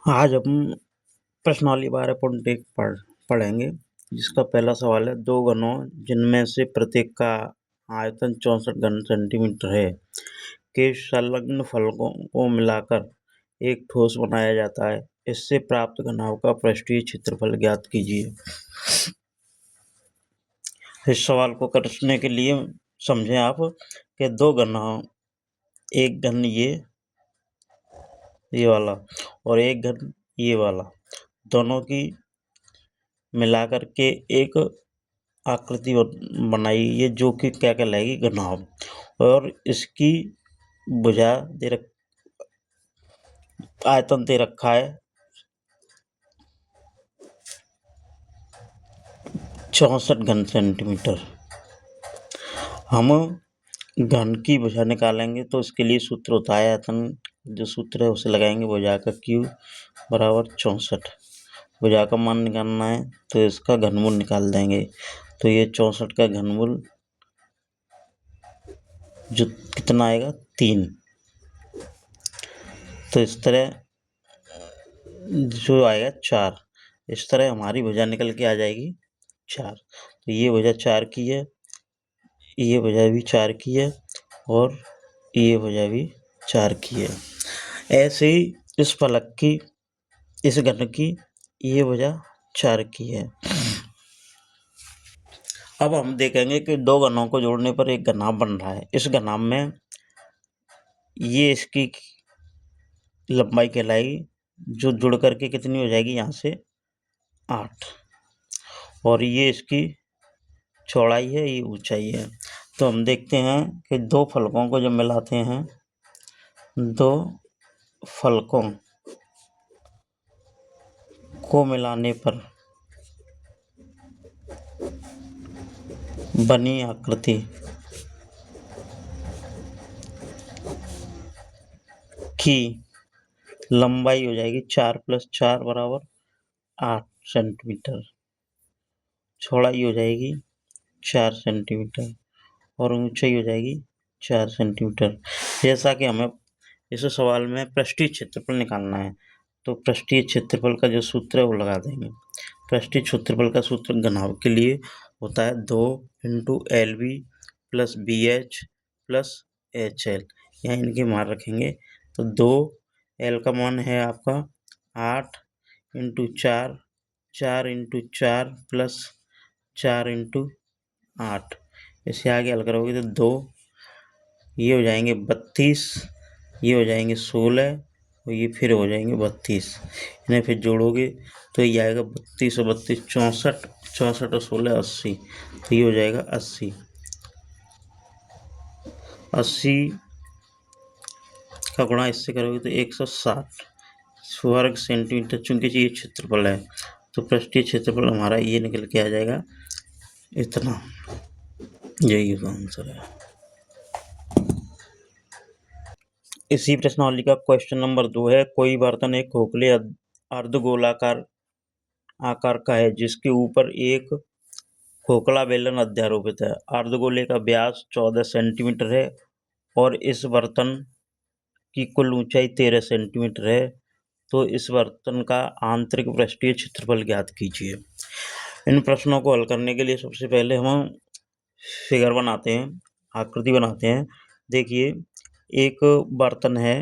आज हम प्रश्नावली 12.1 पढ़ेंगे, जिसका पहला सवाल है, दो घनों जिनमें से प्रत्येक का आयतन 64 घन सेंटीमीटर है के संलग्न फलकों को मिलाकर एक ठोस बनाया जाता है। इससे प्राप्त घनाभ का पृष्ठीय क्षेत्रफल ज्ञात कीजिए। इस सवाल को करने के लिए समझें आप कि दो घन, एक घन ये वाला और एक घन ये वाला, दोनों की मिलाकर के एक आकृति बनाई है, जो कि क्या कहलाएगी, घनाभ। और इसकी भुजा आयतन दे रखा है 64 घन सेंटीमीटर। हम घन की भुजा निकालेंगे तो इसके लिए सूत्र होता है आयतन, जो सूत्र है उसे लगाएंगे, भुजा का Q बराबर 64। भुजा का मान निकालना है तो इसका घनमूल निकाल देंगे, तो ये 64 का घनमूल जो कितना आएगा 3। तो इस तरह जो आएगा 4। इस तरह हमारी भुजा निकल के आ जाएगी 4। तो ये भुजा 4 की है, ये भुजा भी 4 की है और ये भुजा भी 4 की है। ऐसे ही इस फलक की, इस घन की ये भुजा 4 की है। अब हम देखेंगे कि दो घनों को जोड़ने पर एक घनाभ बन रहा है। इस घनाभ में ये इसकी लंबाई कहलाएगी, जो जुड़ करके कितनी हो जाएगी यहाँ से 8, और ये इसकी चौड़ाई है, ये ऊंचाई है। तो हम देखते हैं कि दो फलकों को जब मिलाते हैं, दो फलकों को मिलाने पर बनी आकृति की लंबाई हो जाएगी 4 + 4 बराबर 8 सेंटीमीटर, चौड़ाई हो जाएगी 4 सेंटीमीटर और ऊंचाई हो जाएगी 4 सेंटीमीटर। जैसा कि हमें इस सवाल में पृष्ठीय क्षेत्रफल निकालना है, तो पृष्ठीय क्षेत्रफल का जो सूत्र है वो लगा देंगे। पृष्ठीय क्षेत्रफल का सूत्र घनाभ के लिए होता है 2 × LB + BH + HL। यहाँ इनके मान रखेंगे तो 2 L का मान है आपका 8 × 4, 4 × 4 + 4 × 8। इसे आगे हल करोगे तो 2 ये हो जाएंगे 32, ये हो जाएंगे 16 और ये फिर हो जाएंगे 32। इन्हें फिर जोड़ोगे तो ये आएगा 32 और 32 64, 64 और 16 80। तो ये हो जाएगा 80। 80 का गुणा इससे करोगे तो 160 वर्ग सेंटीमीटर, चूंकि ये क्षेत्रफल है तो पृष्ठीय क्षेत्रफल हमारा ये निकल के आ जाएगा इतना। यही आंसर है। इसी प्रश्नावली का क्वेश्चन नंबर 2 है, कोई बर्तन एक खोखले अर्धगोलाकार आकार का है, जिसके ऊपर एक खोखला बेलन अध्यारोपित है। अर्धगोले का व्यास 14 सेंटीमीटर है और इस बर्तन की कुल ऊंचाई 13 सेंटीमीटर है। तो इस बर्तन का आंतरिक पृष्ठीय क्षेत्रफल ज्ञात कीजिए। इन प्रश्नों को हल करने के लिए सबसे पहले हम फिगर बनाते हैं, आकृति बनाते हैं। देखिए, एक बर्तन है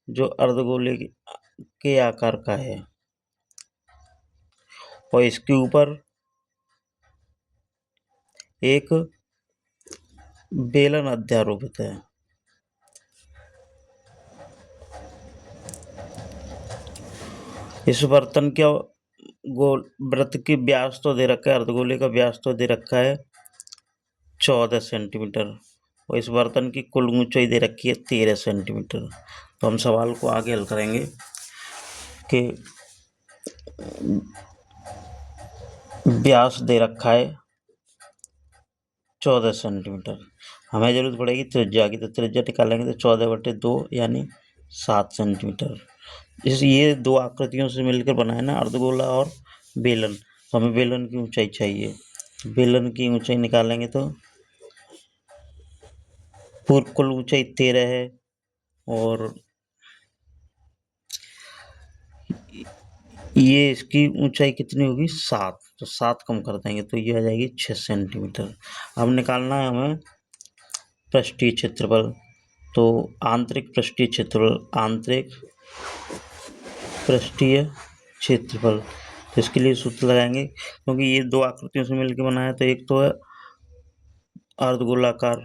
जो अर्धगोले के आकार का है और इसके ऊपर एक बेलन अध्यारोपित है। इस बर्तन का गोल वृत्त की व्यास तो दे रखा है, अर्धगोले का व्यास तो दे रखा है 14 सेंटीमीटर और इस बर्तन की कुल ऊंचाई दे रखी है 13 सेंटीमीटर। तो हम सवाल को आगे हल करेंगे कि व्यास दे रखा है 14 सेंटीमीटर, हमें जरूरत पड़ेगी त्रिज्या की, तो त्रिज्या निकालेंगे तो 14/2 यानी 7 सेंटीमीटर। ये दो आकृतियों से मिलकर बना है ना, अर्धगोला और बेलन। तो हमें बेलन की ऊंचाई चाहिए, बेलन की ऊंचाई निकालेंगे तो पूरी कुल ऊंचाई 13 है और ये इसकी ऊंचाई कितनी होगी 7, तो 7 कम कर देंगे तो ये आ जाएगी 6 सेंटीमीटर। अब निकालना है हमें पृष्ठीय क्षेत्रफल। तो आंतरिक पृष्ठीय क्षेत्रफल, तो इसके लिए सूत्र लगाएंगे, क्योंकि ये दो आकृतियों से मिलकर बना है। तो एक तो है अर्धगोलाकार,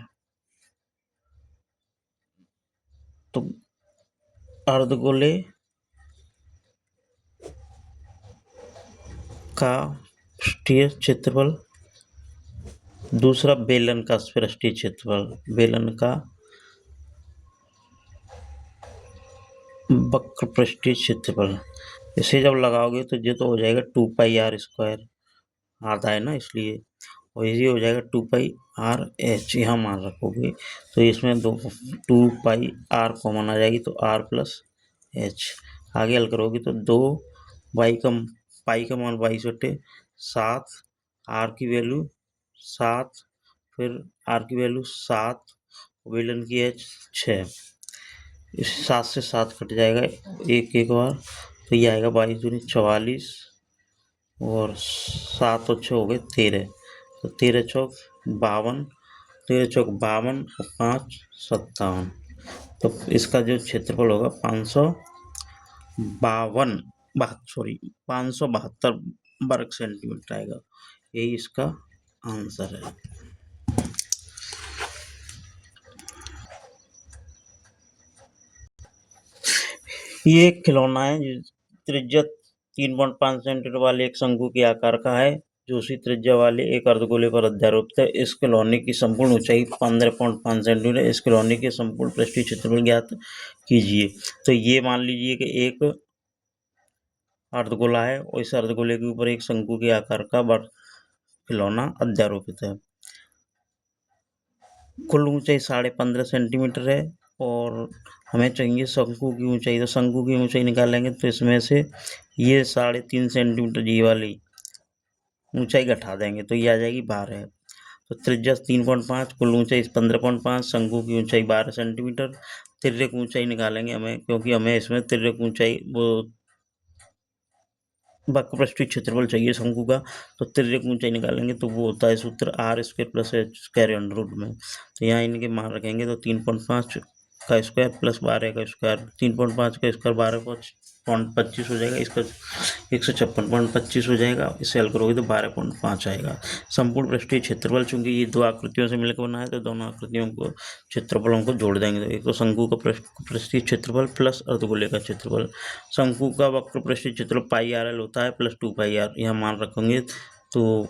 तो अर्धगोले का पृष्ठीय क्षेत्रफल, दूसरा बेलन का पृष्ठीय क्षेत्रफल, बेलन का वक्र पृष्ठीय क्षेत्रफल। इसे जब लगाओगे तो ये तो हो जाएगा 2πr², आधा है ना इसलिए, और ये हो जाएगा 2πr/h, यहाँ मान रखोगे तो इसमें 2πr कॉमन आ जाएगी, तो r+h। आगे हल करोगे तो 2 पाई का मान 22/7, r की वैल्यू 7, फिर r की वैल्यू 7, बेलन की h 6। इस 7 से 7 कट जाएगा एक बार, तो ये आएगा 22×44, और 7 और 6 हो गए 13, तो 13 चौक 52, 13 चौक 52 और 5 57। तो इसका जो क्षेत्रफल होगा 572 वर्ग सेंटीमीटर आएगा। यही इसका आंसर है। ये एक खिलौना है त्रिज्या 3.5 सेंटीमीटर वाले एक शंकु के आकार का है, जो उसी त्रिज्या वाले एक अर्धगोले पर अध्यारोपित है। इस खिलौने की संपूर्ण ऊंचाई 15.5 सेंटीमीटर। इस खिलौने के संपूर्ण पृष्ठीय क्षेत्रफल ज्ञात कीजिए। तो ये मान लीजिए कि एक अर्धगोला है और इस अर्धगोले के ऊपर एक शंकु के आकार का खिलौना अध्यारोपित है। कुल ऊंचाई 15.5 सेंटीमीटर है, और हमें चाहिए शंकु की ऊंचाई। तो शंकु की ऊंचाई निकालेंगे तो इसमें से ये 3.5 सेंटीमीटर जी वाली ऊंचाई घटा देंगे तो ये आ जाएगी 12। तो त्रिज्या 3.5, कुल ऊंचाई 15.5, शंकु की ऊंचाई 12 सेंटीमीटर। तिर्यक ऊंचाई निकालेंगे हमें, क्योंकि हमें इसमें तिर्यक ऊंचाई वो वक्र पृष्ठीय क्षेत्रफल चाहिए शंकु का, तो तिर्यक ऊंचाई निकालेंगे तो वो होता है सूत्र r² + h² में। तो यहाँ इनके मान रखेंगे तो 3.5 का स्क्वायर प्लस 12 का स्क्वायर, 3.5 का स्क्वायर 12.25 हो जाएगा, इसका 156.25 हो जाएगा। इसे हल करोगे तो 12.5 आएगा। संपूर्ण पृष्ठीय क्षेत्रफल, चूंकि ये दो आकृतियों से मिलकर बना है तो दोनों आकृतियों को क्षेत्रफलों को जोड़ देंगे। तो एक तो शंकु का पृष्ठीय क्षेत्रफल प्लस अर्धगोले का क्षेत्रफल। शंकु का वक्र पृष्ठीय क्षेत्रफल πrl होता है प्लस 2πr, यहाँ मान रखेंगे तो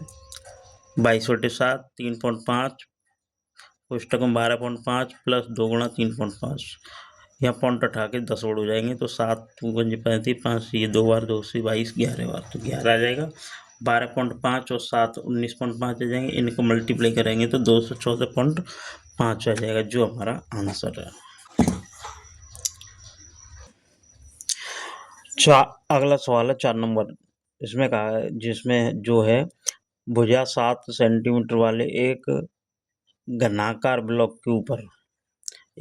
22/7, 3.5 कोष्टक में 12.5 प्लस 2 गुणा 3.5, यहाँ पॉइंट उठा के 10 वर्ड हो जाएंगे। तो 7 पंजे 35, 5 ये 2 बार 2 से 22, 11 बार, तो 11 आ जाएगा। 12.5 और 7 19.5 आ जाएंगे, इनको मल्टीप्लाई करेंगे तो 214.5 आ जाएगा, जो हमारा आंसर है। अगला सवाल है 4 नंबर। इसमें कहा है, जिसमें जो है भुजा 7 सेंटीमीटर वाले एक घनाकार ब्लॉक के ऊपर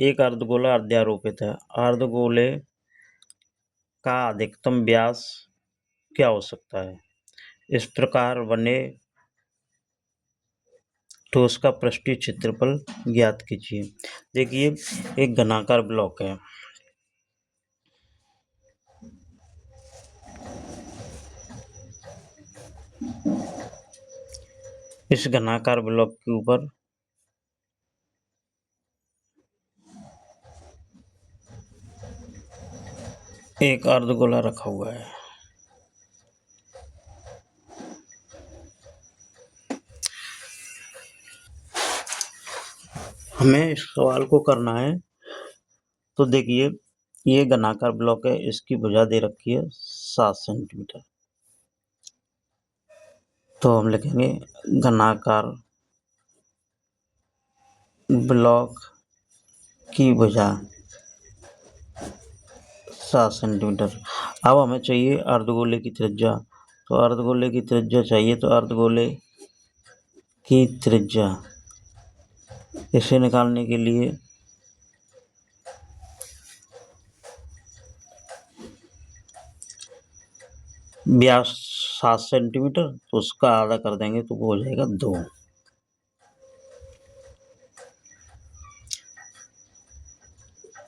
एक अर्धगोला अध्यारोपित है। अर्धगोले का अधिकतम व्यास क्या हो सकता है? इस प्रकार बने ठोस का पृष्ठीय क्षेत्रफल ज्ञात कीजिए। देखिए, एक घनाकार ब्लॉक है, इस घनाकार ब्लॉक के ऊपर एक अर्धगोला रखा हुआ है। हमें इस सवाल को करना है। तो देखिए, ये घनाकार ब्लॉक है, इसकी भुजा दे रखी है 7 सेंटीमीटर। तो हम लिखेंगे घनाकार ब्लॉक की भुजा 7 सेंटीमीटर। अब हमें चाहिए अर्धगोले की त्रिज्या। तो अर्धगोले की त्रिज्या चाहिए, तो अर्धगोले की त्रिज्या इसे निकालने के लिए व्यास 7 सेंटीमीटर, तो उसका आधा कर देंगे तो वो हो जाएगा 2।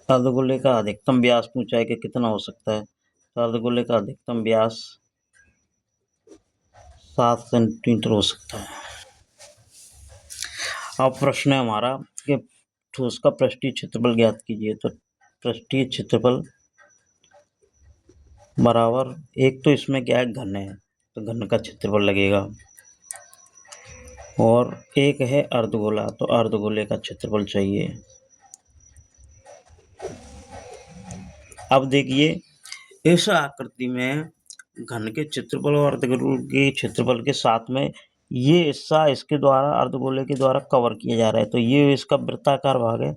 अर्धगोले का अधिकतम व्यास की ऊंचाई का कितना हो सकता है? तो अर्धगोले का अधिकतम व्यास 7 सेंटीमीटर हो सकता है। अब प्रश्न है हमारा कि ठोस का पृष्ठीय क्षेत्रफल ज्ञात कीजिए। तो पृष्ठीय क्षेत्रफल बराबर, एक तो इसमें क्या है, घन है, तो घन का क्षेत्रफल लगेगा, और एक है अर्धगोला, तो अर्धगोले का क्षेत्रफल चाहिए। अब देखिए, इस आकृति में घन के क्षेत्रफल और अर्धगोले के क्षेत्रफल के साथ में ये हिस्सा इसके द्वारा, अर्धगोले के द्वारा कवर किया जा रहा है, तो ये इसका वृत्ताकार भाग है,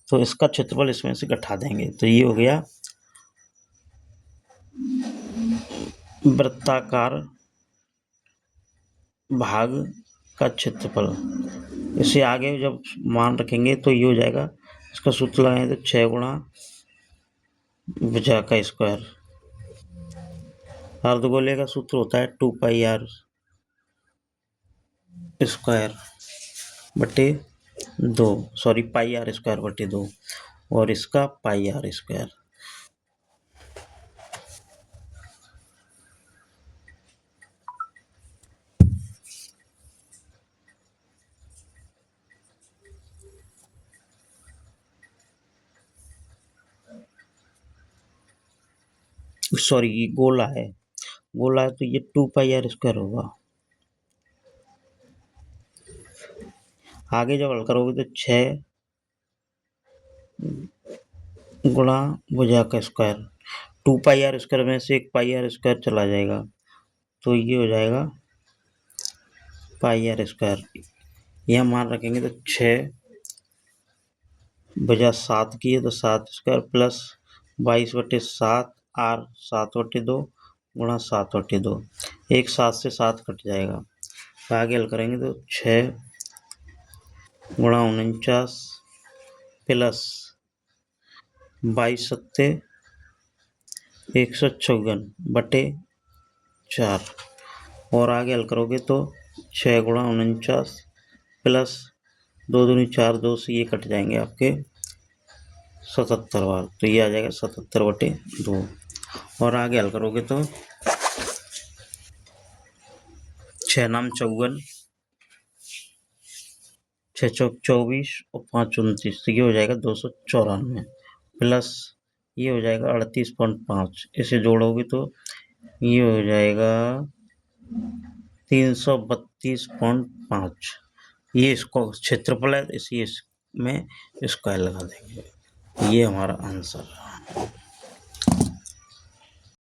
तो इसका क्षेत्रफल इसमें से घटा देंगे, तो ये हो गया वृत्ताकार भाग का क्षेत्रफल। इसे आगे जब मान रखेंगे तो ये हो जाएगा, इसका सूत्र लगाएंगे तो 6 गुणा भुजा का स्क्वायर। अर्धगोले का सूत्र होता है 2πr स्क्वायर बटे 2, सॉरी πr स्क्वायर बटे 2, और इसका πr स्क्वायर। सॉरी, ये गोला है, गोला है तो ये 2πr स्क्वायर होगा। आगे जब हल करोगे तो 6 गुणा भुजा का स्क्वायर, 2πr स्क्वायर में से एक πr स्क्वायर चला जाएगा, तो ये हो जाएगा πr स्क्वायर। यह मान रखेंगे तो 6 भुजा 7 की है तो 7 स्क्वायर प्लस 22/7 r 7/2 गुणा 7/2, एक 7 से 7 कट जाएगा, तो आगे हल करेंगे तो 6 गुणा 49 प्लस 22 सत्ते 154 बटे 4, और आगे हल करोगे तो 6 गुणा 49 प्लस 2 दूनी 4, 2 से ये कट जाएंगे आपके 77 बार, तो ये आ जाएगा 77/2, और आगे हल करोगे तो 6 नाम 54, 6 चौक 24 और 5 29, तो ये हो जाएगा 294 प्लस ये हो जाएगा 38.5, इसे जोड़ोगे तो ये हो जाएगा 332.5। ये इसको क्षेत्रफल है, इसी इसमें स्क्वायर लगा देंगे, ये हमारा आंसर है।